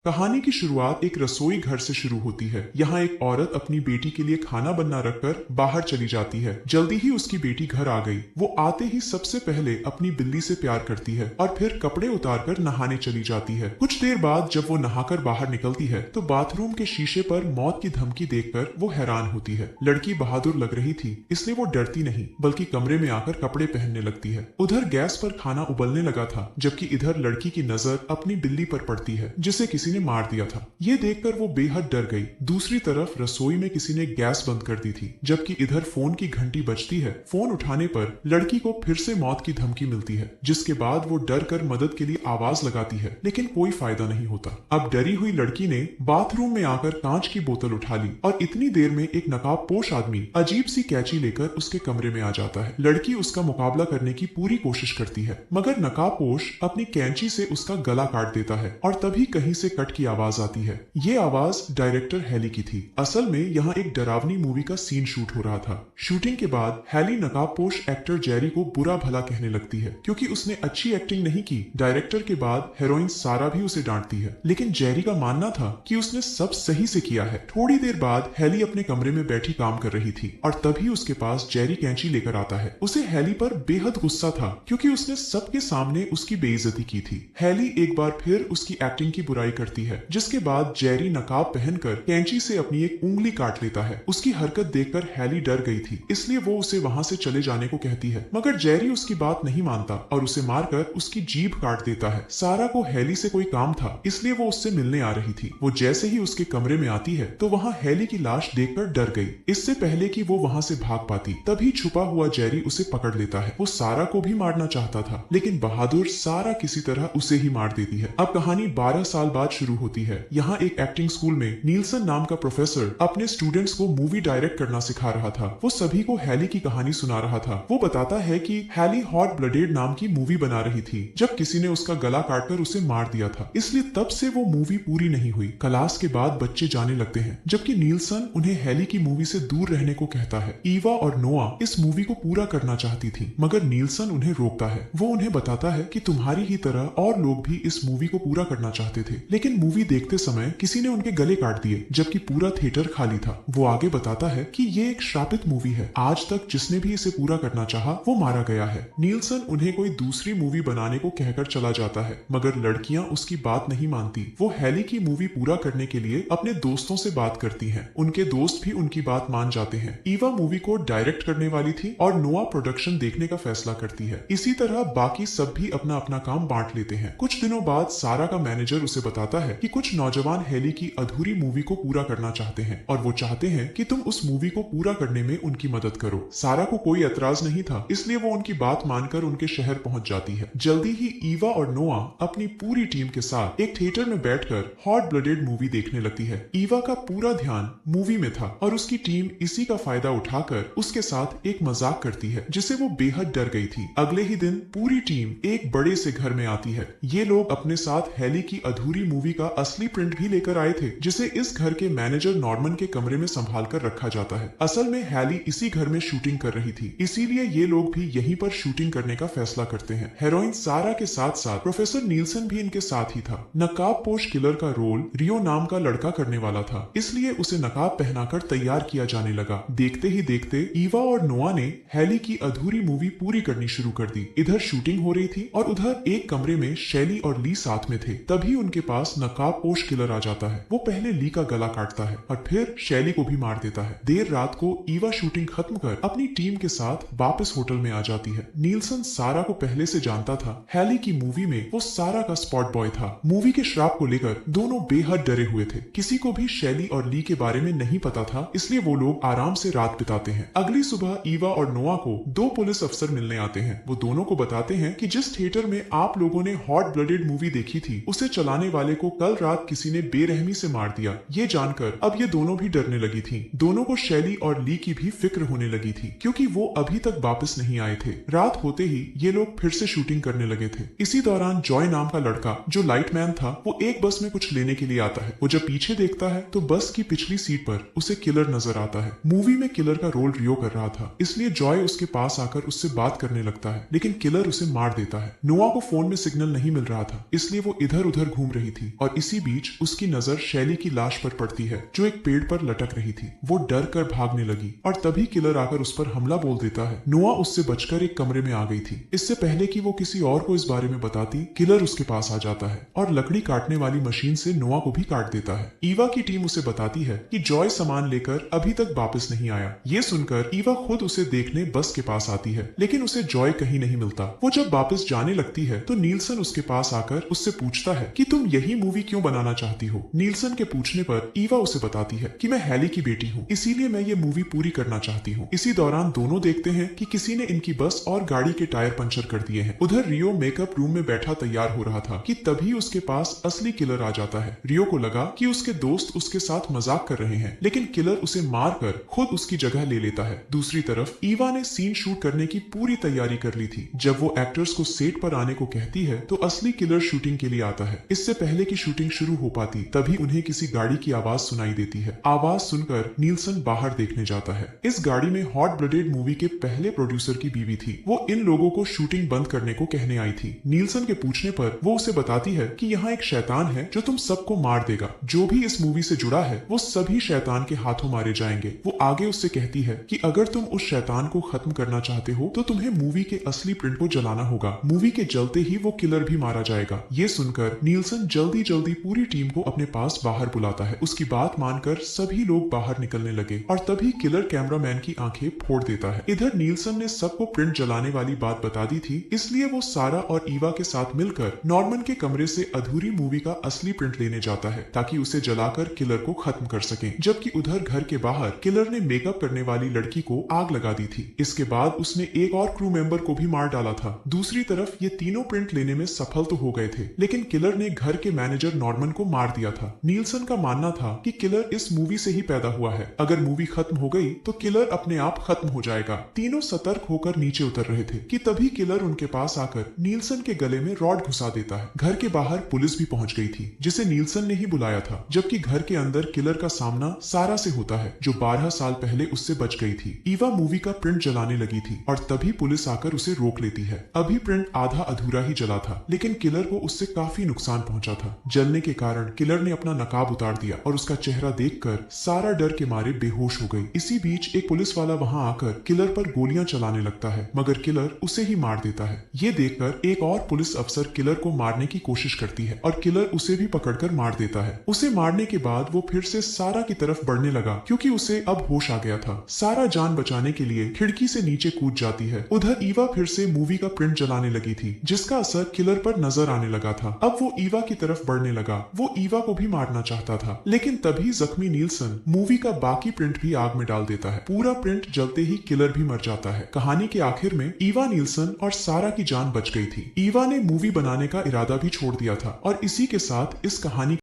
कहानी की शुरुआत एक रसोई घर से शुरू होती है। यहाँ एक औरत अपनी बेटी के लिए खाना बनना रखकर बाहर चली जाती है। जल्दी ही उसकी बेटी घर आ गई। वो आते ही सबसे पहले अपनी बिल्ली से प्यार करती है और फिर कपड़े उतारकर नहाने चली जाती है। कुछ देर बाद जब वो नहाकर बाहर निकलती है तो बाथरूम के शीशे पर मौत की धमकी देखकर वो हैरान होती है। लड़की बहादुर लग रही थी, इसलिए वो डरती नहीं बल्कि कमरे में आकर कपड़े पहनने लगती है। उधर गैस पर खाना उबलने लगा था, जबकि इधर लड़की की नजर अपनी बिल्ली पर पड़ती है जिसे किसी ने मार दिया था। ये देखकर वो बेहद डर गई। दूसरी तरफ रसोई में किसी ने गैस बंद कर दी थी, जबकि इधर फोन की घंटी बजती है। फोन उठाने पर लड़की को फिर से मौत की धमकी मिलती है, जिसके बाद वो डर कर मदद के लिए आवाज लगाती है, लेकिन कोई फायदा नहीं होता। अब डरी हुई लड़की ने बाथरूम में आकर कांच की बोतल उठा ली और इतनी देर में एक नकाबपोश आदमी अजीब सी कैंची लेकर उसके कमरे में आ जाता है। लड़की उसका मुकाबला करने की पूरी कोशिश करती है, मगर नकाबपोश अपनी कैंची से उसका गला काट देता है और तभी कहीं से कट की आवाज आती है। ये आवाज डायरेक्टर हैली की थी। असल में यहाँ एक डरावनी मूवी का सीन शूट हो रहा था। शूटिंग के बाद हैली नकाबपोश एक्टर जेरी को बुरा भला कहने लगती है, क्योंकि उसने अच्छी एक्टिंग नहीं की। डायरेक्टर के बाद हीरोइन सारा भी उसे डांटती है, लेकिन जेरी का मानना था कि उसने सब सही से किया है। थोड़ी देर बाद हैली अपने कमरे में बैठी काम कर रही थी और तभी उसके पास जेरी कैंची लेकर आता है। उसे हैली पर बेहद गुस्सा था, क्योंकि उसने सबके सामने उसकी बेइज्जती की थी। हैली एक बार फिर उसकी एक्टिंग की बुराई करती है, जिसके बाद जेरी नकाब पहनकर कैंची से अपनी एक उंगली काट लेता है। उसकी हरकत देखकर हैली डर गई थी, इसलिए वो उसे वहां से चले जाने को कहती है, मगर जेरी उसकी बात नहीं मानता और उसे मारकर उसकी जीभ काट देता है। सारा को हैली से कोई काम था, इसलिए वो उससे मिलने आ रही थी। वो जैसे ही उसके कमरे में आती है तो वहां हैली की लाश देखकर डर गई। इससे पहले कि वो वहां से भाग पाती, तभी छुपा हुआ जेरी उसे पकड़ लेता है। वो सारा को भी मारना चाहता था, लेकिन बहादुर सारा किसी तरह उसे ही मार देती है। अब कहानी 12 साल बाद शुरू होती है। यहाँ एक एक्टिंग स्कूल में नीलसन नाम का प्रोफेसर अपने स्टूडेंट्स को मूवी डायरेक्ट करना सिखा रहा था। वो सभी को हैली की कहानी सुना रहा था। वो बताता है कि हैली हॉट ब्लडेड नाम की मूवी बना रही थी, जब किसी ने उसका गला काटकर उसे मार दिया था, इसलिए तब से वो मूवी पूरी नहीं हुई। क्लास के बाद बच्चे जाने लगते हैं, जबकि नीलसन उन्हें हैली की मूवी से दूर रहने को कहता है। ईवा और नोआ इस मूवी को पूरा करना चाहती थी, मगर नीलसन उन्हें रोकता है। वो उन्हें बताता है कि तुम्हारी ही तरह और लोग भी इस मूवी को पूरा करना चाहते थे, लेकिन मूवी देखते समय किसी ने उनके गले काट दिए, जबकि पूरा थिएटर खाली था। वो आगे बताता है कि ये एक श्रापित मूवी है, आज तक जिसने भी इसे पूरा करना चाहा वो मारा गया है। नीलसन उन्हें कोई दूसरी मूवी बनाने को कहकर चला जाता है, मगर लड़कियां उसकी बात नहीं मानती। वो हैली की मूवी पूरा करने के लिए अपने दोस्तों से बात करती हैं। उनके दोस्त भी उनकी बात मान जाते हैं। ईवा मूवी को डायरेक्ट करने वाली थी और नोआ प्रोडक्शन देखने का फैसला करती है। इसी तरह बाकी सब भी अपना अपना काम बांट लेते हैं। कुछ दिनों बाद सारा का मैनेजर उसे बताता है कि कुछ नौजवान हैली की अधूरी मूवी को पूरा करना चाहते हैं और वो चाहते हैं कि तुम उस मूवी को पूरा करने में उनकी मदद करो। सारा को कोई एतराज नहीं था, इसलिए वो उनकी बात मानकर उनके शहर पहुंच जाती है। जल्दी ही ईवा और नोआ अपनी पूरी टीम के साथ एक थिएटर में बैठकर हॉट ब्लडेड मूवी देखने लगती है। ईवा का पूरा ध्यान मूवी में था और उसकी टीम इसी का फायदा उठाकर उसके साथ एक मजाक करती है, जिसे वो बेहद डर गई थी। अगले ही दिन पूरी टीम एक बड़े से घर में आती है। ये लोग अपने साथ हैली की अधूरी मूवी का असली प्रिंट भी लेकर आए थे, जिसे इस घर के मैनेजर नॉर्मन के कमरे में संभाल कर रखा जाता है। असल में हैली इसी घर में शूटिंग कर रही थी, इसीलिए ये लोग भी यहीं पर शूटिंग करने का फैसला करते हैं। हीरोइन सारा के साथ साथ प्रोफेसर नीलसन भी इनके साथ ही था। नकाबपोश किलर का रोल रियो नाम का लड़का करने वाला था, इसलिए उसे नकाब पहनाकर तैयार किया जाने लगा। देखते ही देखते ईवा और नोआ ने हैली की अधूरी मूवी पूरी करनी शुरू कर दी। इधर शूटिंग हो रही थी और उधर एक कमरे में शैली और ली साथ में थे। तभी उनके पास नकाबपोश किलर आ जाता है। वो पहले ली का गला काटता है और फिर शैली को भी मार देता है। देर रात को ईवा शूटिंग खत्म कर अपनी टीम के साथ वापस होटल में आ जाती है। नीलसन सारा को पहले से जानता था। हैली की मूवी में वो सारा का स्पॉट बॉय था। मूवी के श्राप को लेकर दोनों बेहद डरे हुए थे। किसी को भी शैली और ली के बारे में नहीं पता था, इसलिए वो लोग आराम से रात बिताते हैं। अगली सुबह ईवा और नोआ को दो पुलिस अफसर मिलने आते हैं। वो दोनों को बताते हैं कि जिस थिएटर में आप लोगों ने हॉट ब्लडेड मूवी देखी थी, उसे चलाने वाले को कल रात किसी ने बेरहमी से मार दिया। ये जानकर अब ये दोनों भी डरने लगी थी। दोनों को शैली और ली की भी फिक्र होने लगी थी, क्योंकि वो अभी तक वापस नहीं आए थे। रात होते ही ये लोग फिर से शूटिंग करने लगे थे। इसी दौरान जॉय नाम का लड़का जो लाइटमैन था, वो एक बस में कुछ लेने के लिए आता है। वो जब पीछे देखता है तो बस की पिछली सीट पर उसे किलर नजर आता है। मूवी में किलर का रोल रियो कर रहा था, इसलिए जॉय उसके पास आकर उससे बात करने लगता है, लेकिन किलर उसे मार देता है। नोआ को फोन में सिग्नल नहीं मिल रहा था, इसलिए वो इधर उधर घूम रही थी। और इसी बीच उसकी नजर शैली की लाश पर पड़ती है जो एक पेड़ पर लटक रही थी। वो डर कर भागने लगी और तभी किलर आकर उस पर हमला बोल देता है। नोआ उससे बचकर एक कमरे में आ गई थी। इससे पहले कि वो किसी और को इस बारे में बताती, किलर उसके पास आ जाता है और लकड़ी काटने वाली मशीन से नोआ को भी काट देता है। ईवा की टीम उसे बताती है कि जॉय सामान लेकर अभी तक वापस नहीं आया। ये सुनकर ईवा खुद उसे देखने बस के पास आती है, लेकिन उसे जॉय कहीं नहीं मिलता। वो जब वापस जाने लगती है तो नीलसन उसके पास आकर उससे पूछता है कि तुम यही मूवी क्यों बनाना चाहती हो। नीलसन के पूछने पर ईवा उसे बताती है कि मैं हैली की बेटी हूँ, इसीलिए मैं ये मूवी पूरी करना चाहती हूँ। इसी दौरान दोनों देखते हैं कि किसी ने इनकी बस और गाड़ी के टायर पंचर कर दिए हैं। उधर रियो मेकअप रूम में बैठा तैयार हो रहा था कि तभी उसके पास असली किलर आ जाता है। रियो को लगा कि उसके दोस्त उसके साथ मजाक कर रहे हैं, लेकिन किलर उसे मार कर खुद उसकी जगह ले लेता है। दूसरी तरफ ईवा ने सीन शूट करने की पूरी तैयारी कर ली थी। जब वो एक्टर्स को सेट पर आने को कहती है तो असली किलर शूटिंग के लिए आता है। इससे पहले कि शूटिंग शुरू हो पाती तभी उन्हें किसी गाड़ी की आवाज सुनाई देती है। आवाज सुनकर नीलसन बाहर देखने जाता है। इस गाड़ी में हॉट ब्लडेड मूवी के पहले प्रोड्यूसर की बीवी थी। वो इन लोगों को शूटिंग बंद करने को कहने आई थी। नीलसन के पूछने पर वो उसे बताती है कि यहाँ एक शैतान है जो तुम सबको मार देगा। जो भी इस मूवी से जुड़ा है वो सभी शैतान के हाथों मारे जाएंगे। वो आगे उससे कहती है कि अगर तुम उस शैतान को खत्म करना चाहते हो तो तुम्हें मूवी के असली प्रिंट को जलाना होगा। मूवी के जलते ही वो किलर भी मारा जाएगा। ये सुनकर नीलसन जल्दी जल्दी पूरी टीम को अपने पास बाहर बुलाता है। उसकी बात मानकर सभी लोग बाहर निकलने लगे और तभी किलर कैमरामैन की आंखें फोड़ देता है। इधर नीलसन ने सबको प्रिंट जलाने वाली बात बता दी थी, इसलिए वो सारा और ईवा के साथ मिलकर नॉर्मन के कमरे से अधूरी मूवी का असली प्रिंट लेने जाता है ताकि उसे जलाकर किलर को खत्म कर सके। जबकि उधर घर के बाहर किलर ने मेकअप करने वाली लड़की को आग लगा दी थी। इसके बाद उसने एक और क्रू मेंबर को भी मार डाला था। दूसरी तरफ ये तीनों प्रिंट लेने में सफल तो हो गए थे, लेकिन किलर ने घर के मैनेजर नॉर्मन को मार दिया था। नीलसन का मानना था कि किलर इस मूवी से ही पैदा हुआ है। अगर मूवी खत्म हो गई तो किलर अपने आप खत्म हो जाएगा। तीनों सतर्क होकर नीचे उतर रहे थे कि तभी किलर उनके पास आकर नीलसन के गले में रॉड घुसा देता है। घर के बाहर पुलिस भी पहुंच गई थी, जिसे नीलसन ने ही बुलाया था। जबकि घर के अंदर किलर का सामना सारा से होता है, जो 12 साल पहले उससे बच गई थी। ईवा मूवी का प्रिंट जलाने लगी थी और तभी पुलिस आकर उसे रोक लेती है। अभी प्रिंट आधा अधूरा ही जला था, लेकिन किलर को उससे काफी नुकसान पहुंचा था। जलने के कारण किलर ने अपना नकाब उतार दिया और उसका चेहरा देखकर सारा डर के मारे बेहोश हो गई। इसी बीच एक पुलिस वाला वहां आकर किलर पर गोलियां चलाने लगता है, मगर किलर उसे ही मार देता है। ये देखकर एक और पुलिस अफसर किलर को मारने की कोशिश करती है और किलर उसे भी पकड़कर मार देता है। उसे मारने के बाद वो फिर से सारा की तरफ बढ़ने लगा क्योंकि उसे अब होश आ गया था। सारा जान बचाने के लिए खिड़की से नीचे कूद जाती है। उधर ईवा फिर से मूवी का प्रिंट जलाने लगी थी, जिसका असर किलर पर नजर आने लगा था। अब वो ईवा की तरफ बढ़ने लगा। वो ईवा को भी मारना चाहता था, लेकिन तभी जख्मी नीलसन मूवी का बाकी प्रिंट भी आग में डाल देता है। पूरा प्रिंट जलते ही किलर भी मर जाता है। कहानी के आखिर में ईवा, नीलसन और सारा की जान बच गई थी। ईवा ने मूवी बनाने का इरादा भी छोड़ दिया था और इसी के साथ इस कहानी